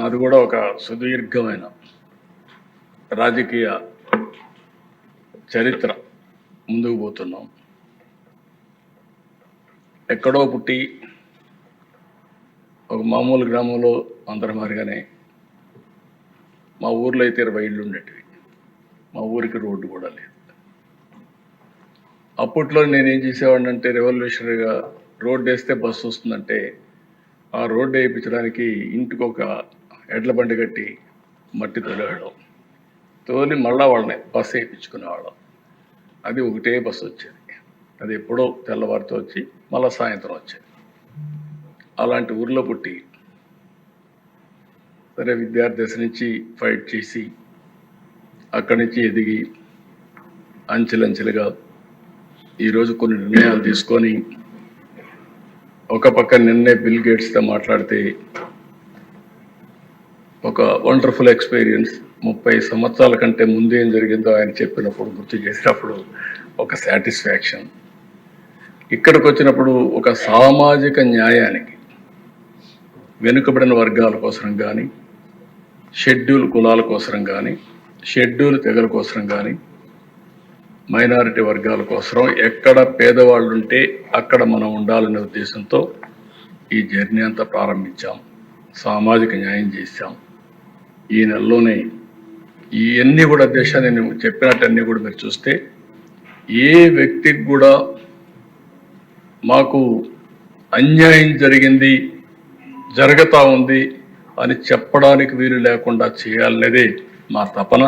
నాది కూడా ఒక సుదీర్ఘమైన రాజకీయ చరిత్ర. ముందుకు పోతున్నాం. ఎక్కడో పుట్టి ఒక మామూలు గ్రామంలో అందరం మారిగానే మా ఊర్లో అయితే 20 ఇళ్ళు ఉండేటివి. మా ఊరికి రోడ్డు కూడా లేదు. అప్పట్లో నేనేం చేసేవాడిని అంటే, రెవల్యూషనరీగా రోడ్డు వేస్తే బస్సు వస్తుందంటే ఆ రోడ్డు వేయించడానికి ఇంటికి ఒక ఎడ్ల బండి కట్టి మట్టి తోలేవాళ్ళం. తోలి మళ్ళా వాళ్ళని బస్సు వేయించుకునేవాళ్ళం. అది ఒకటే బస్సు వచ్చేది. అది ఎప్పుడో తెల్లవారితో వచ్చి మళ్ళా సాయంత్రం వచ్చేది. అలాంటి ఊర్లో పుట్టి సరే విద్యార్థి దశ నుంచి ఫైట్ చేసి అక్కడి నుంచి ఎదిగి అంచెలంచెలుగా ఈరోజు కొన్ని నిర్ణయాలు తీసుకొని ఒక పక్క నిన్నే బిల్ గేట్స్తో మాట్లాడితే ఒక వండర్ఫుల్ ఎక్స్పీరియన్స్. 30 సంవత్సరాల కంటే ముందు ఏం జరిగిందో ఆయన చెప్పినప్పుడు గుర్తు చేసినప్పుడు ఒక సాటిస్ఫాక్షన్. ఇక్కడికి వచ్చినప్పుడు ఒక సామాజిక న్యాయానికి వెనుకబడిన వర్గాల కోసం కానీ, షెడ్యూల్ కులాల కోసం కానీ, షెడ్యూల్ తెగల కోసం కానీ, మైనారిటీ వర్గాల కోసం ఎక్కడ పేదవాళ్ళు ఉంటే అక్కడ మనం ఉండాలనే ఉద్దేశంతో ఈ జర్నీ అంతా ప్రారంభించాం. సామాజిక న్యాయం చేశాం. ఈ నెలలోనే ఇవన్నీ కూడా దేశాన్ని నేను చెప్పినట్టన్నీ కూడా మీరు చూస్తే ఏ వ్యక్తికి కూడా మాకు అన్యాయం జరిగింది, జరుగుతూ ఉంది అని చెప్పడానికి వీలు లేకుండా చేయాలనేదే మా తపన.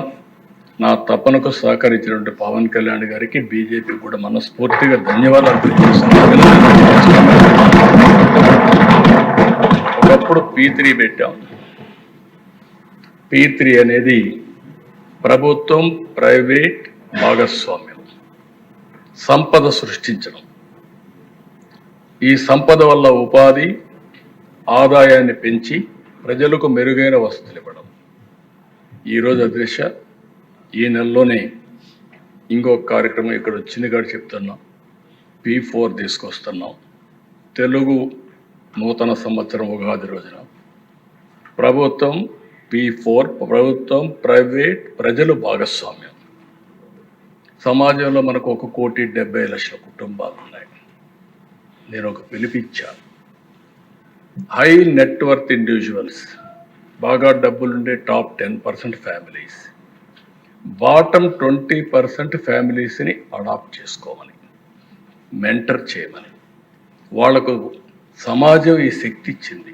నా తపనకు సహకరించినటువంటి పవన్ కళ్యాణ్ గారికి, బీజేపీ కూడా మనస్ఫూర్తిగా ధన్యవాదాలు తెలియజేస్తున్నాను. ఒకప్పుడు P3 పెట్టాం. P3 అనేది ప్రభుత్వం ప్రైవేట్ భాగస్వామ్యం, సంపద సృష్టించడం. ఈ సంపద వల్ల ఉపాధి, ఆదాయాన్ని పెంచి ప్రజలకు మెరుగైన వసతులు ఇవ్వడం. ఈరోజు అధ్యక్ష, ఈ నెలలోనే ఇంకొక కార్యక్రమం ఇక్కడ వచ్చింది కూడా చెప్తున్నాం. P4 తీసుకొస్తున్నాం. తెలుగు నూతన సంవత్సరం ఉగాది రోజున ప్రభుత్వం P4, ప్రభుత్వం ప్రైవేట్ ప్రజలు భాగస్వామ్యం. సమాజంలో మనకు 1,70,00,000 కుటుంబాలు ఉన్నాయి. నేను ఒక పిలిపిచ్చాను. హై నెట్వర్త్ ఇండివిజువల్స్, బాగా డబ్బులుండే టాప్ 10% ఫ్యామిలీస్, బాటమ్ 20% ఫ్యామిలీస్ని అడాప్ట్ చేసుకోమని, మెంటర్ చేయమని. వాళ్లకు సమాజం ఈ శక్తి ఇచ్చింది.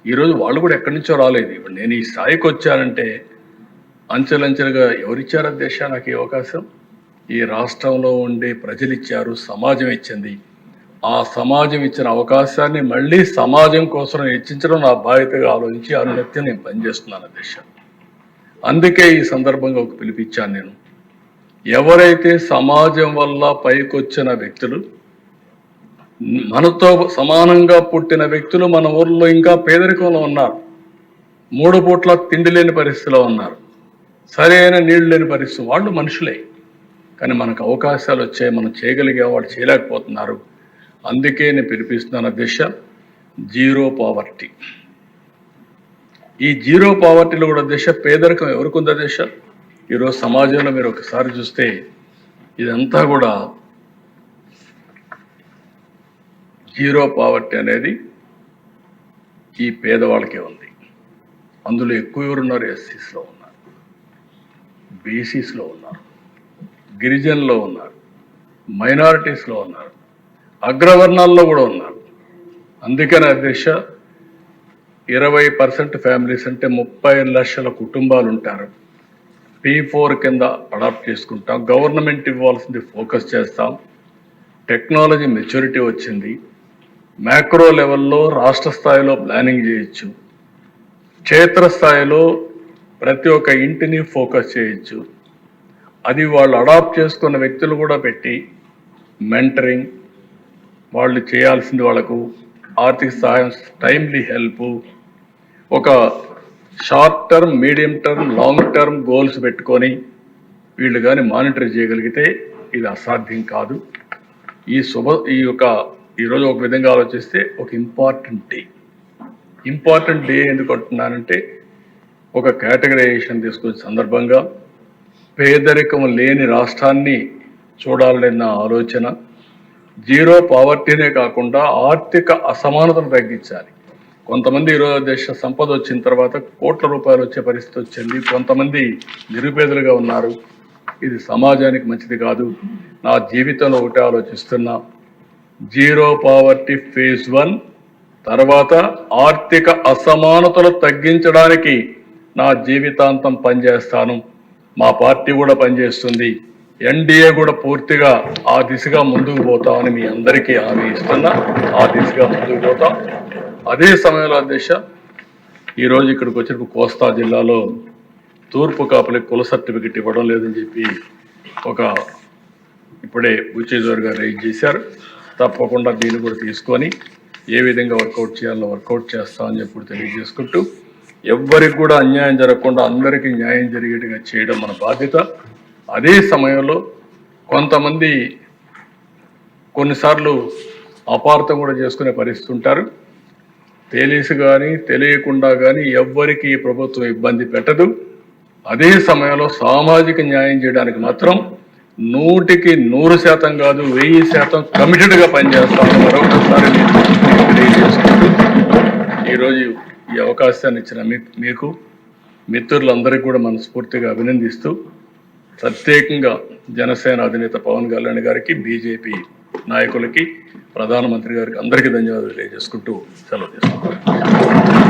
ఈరోజు వాళ్ళు కూడా ఎక్కడి నుంచో రాలేదు. ఇప్పుడు నేను ఈ స్థాయికి వచ్చానంటే అంచెలంచెలుగా ఎవరిచ్చారు దేశ నాకు ఈ అవకాశం? ఈ రాష్ట్రంలో ఉండే ప్రజలు ఇచ్చారు, సమాజం ఇచ్చింది. ఆ సమాజం ఇచ్చిన అవకాశాన్ని మళ్ళీ సమాజం కోసం హెచ్చించడం నా బాధ్యతగా ఆలోచించి అనునిత్యం నేను పనిచేస్తున్నాను దేశ. అందుకే ఈ సందర్భంగా ఒక పిలిపించాను నేను. ఎవరైతే సమాజం వల్ల పైకొచ్చిన వ్యక్తులు, మనతో సమానంగా పుట్టిన వ్యక్తులు మన ఊర్లో ఇంకా పేదరికంలో ఉన్నారు, 3 పూట్ల తిండి లేని పరిస్థితిలో ఉన్నారు, సరైన నీళ్లు లేని పరిస్థితి. వాళ్ళు మనుషులే, కానీ మనకు అవకాశాలు వచ్చాయి, మనం చేయగలిగే వాళ్ళు చేయలేకపోతున్నారు. అందుకే నేను పిలిపిస్తున్నాను దిశ, జీరో పావర్టీ. ఈ జీరో పావర్టీలో కూడా దిశ పేదరికం ఎవరికి ఉందా దిశ? ఈరోజు సమాజంలో మీరు ఒకసారి చూస్తే ఇదంతా కూడా జీరో పావర్టీ అనేది ఈ పేదవాళ్ళకే ఉంది. అందులో ఎక్కువ ఎవరున్నారు? ఎస్సీస్లో ఉన్నారు, బీసీస్లో ఉన్నారు, గిరిజనుల్లో ఉన్నారు, మైనారిటీస్లో ఉన్నారు, అగ్రవర్ణాల్లో కూడా ఉన్నారు. అందుకని అధ్యక్ష, 20% ఫ్యామిలీస్ అంటే 30 లక్షల కుటుంబాలు ఉంటారు. P4 కింద అడాప్ట్ చేసుకుంటాం. గవర్నమెంట్ ఇవ్వాల్సింది ఫోకస్ చేస్తాం. టెక్నాలజీ మెచ్యూరిటీ వచ్చింది. మ్యాక్రో లెవెల్లో రాష్ట్ర స్థాయిలో ప్లానింగ్ చేయొచ్చు, క్షేత్రస్థాయిలో ప్రతి ఒక్క ఇంటిని ఫోకస్ చేయొచ్చు. అది వాళ్ళు అడాప్ట్ చేసుకున్న వ్యక్తులు కూడా పెట్టి మెంటరింగ్, వాళ్ళు చేయాల్సింది వాళ్ళకు ఆర్థిక సహాయం, టైమ్లీ హెల్ప్, ఒక short term, medium term, long term goals పెట్టుకొని వీళ్ళు కానీ మానిటర్ చేయగలిగితే ఇది అసాధ్యం కాదు. ఈరోజు ఒక విధంగా ఆలోచిస్తే ఒక ఇంపార్టెంట్ డే. ఇంపార్టెంట్ డే ఎందుకు అంటున్నానంటే ఒక కేటగరైజేషన్ తీసుకునే సందర్భంగా పేదరికం లేని రాష్ట్రాన్ని చూడాలన్న ఆలోచన, జీరో పావర్టీనే కాకుండా ఆర్థిక అసమానతను తగ్గించాలి. కొంతమంది ఈరోజు దేశ సంపద వచ్చిన తర్వాత కోట్ల రూపాయలు వచ్చే పరిస్థితి వచ్చింది. కొంతమంది నిరుపేదలుగా ఉన్నారు. ఇది సమాజానికి మంచిది కాదు. నా జీవితంలో ఒకటే ఆలోచిస్తున్నా, జీరో పావర్టీ ఫేజ్ 1 తర్వాత ఆర్థిక అసమానతలు తగ్గించడానికి నా జీవితాంతం పనిచేస్తాను. మా పార్టీ కూడా పనిచేస్తుంది. ఎన్డీఏ కూడా పూర్తిగా ఆ దిశగా ముందుకు పోతామని మీ అందరికీ హామీ ఇస్తున్నా. ఆ దిశగా ముందుకు పోతాం. అదే సమయంలో అధ్యక్ష, ఈరోజు ఇక్కడికి వచ్చినప్పుడు కోస్తా జిల్లాలో తూర్పు కాపులకు కుల సర్టిఫికెట్ ఇవ్వడం లేదని చెప్పి ఇప్పుడే బుచ్చేశ్వర్ గారు రైజ్ చేశారు. తప్పకుండా దీన్ని కూడా తీసుకొని ఏ విధంగా వర్కౌట్ చేయాలో వర్కౌట్ చేస్తామని చెప్పి తెలియజేసుకుంటూ, ఎవ్వరికి కూడా అన్యాయం జరగకుండా అందరికీ న్యాయం జరిగేట్టుగా చేయడం మన బాధ్యత. అదే సమయంలో కొంతమంది కొన్నిసార్లు అపార్థం కూడా చేసుకునే పరిస్థితి ఉంటారు. తెలిసి కానీ తెలియకుండా కానీ ఎవ్వరికి ఈ ప్రభుత్వం ఇబ్బంది పెట్టదు. అదే సమయంలో సామాజిక న్యాయం చేయడానికి మాత్రం 100% కాదు 1000% కమిటెడ్గా పనిచేస్తామని మరొకసారి తెలియజేసుకుంటూ, ఈరోజు ఈ అవకాశాన్ని ఇచ్చిన మీకు మిత్రులందరికీ కూడా మనస్ఫూర్తిగా అభినందిస్తూ, ప్రత్యేకంగా జనసేన అధినేత పవన్ కళ్యాణ్ గారికి, బీజేపీ నాయకులకి, ప్రధానమంత్రి గారికి అందరికీ ధన్యవాదాలు తెలియజేసుకుంటూ సెలవు తీసుకుంటాను.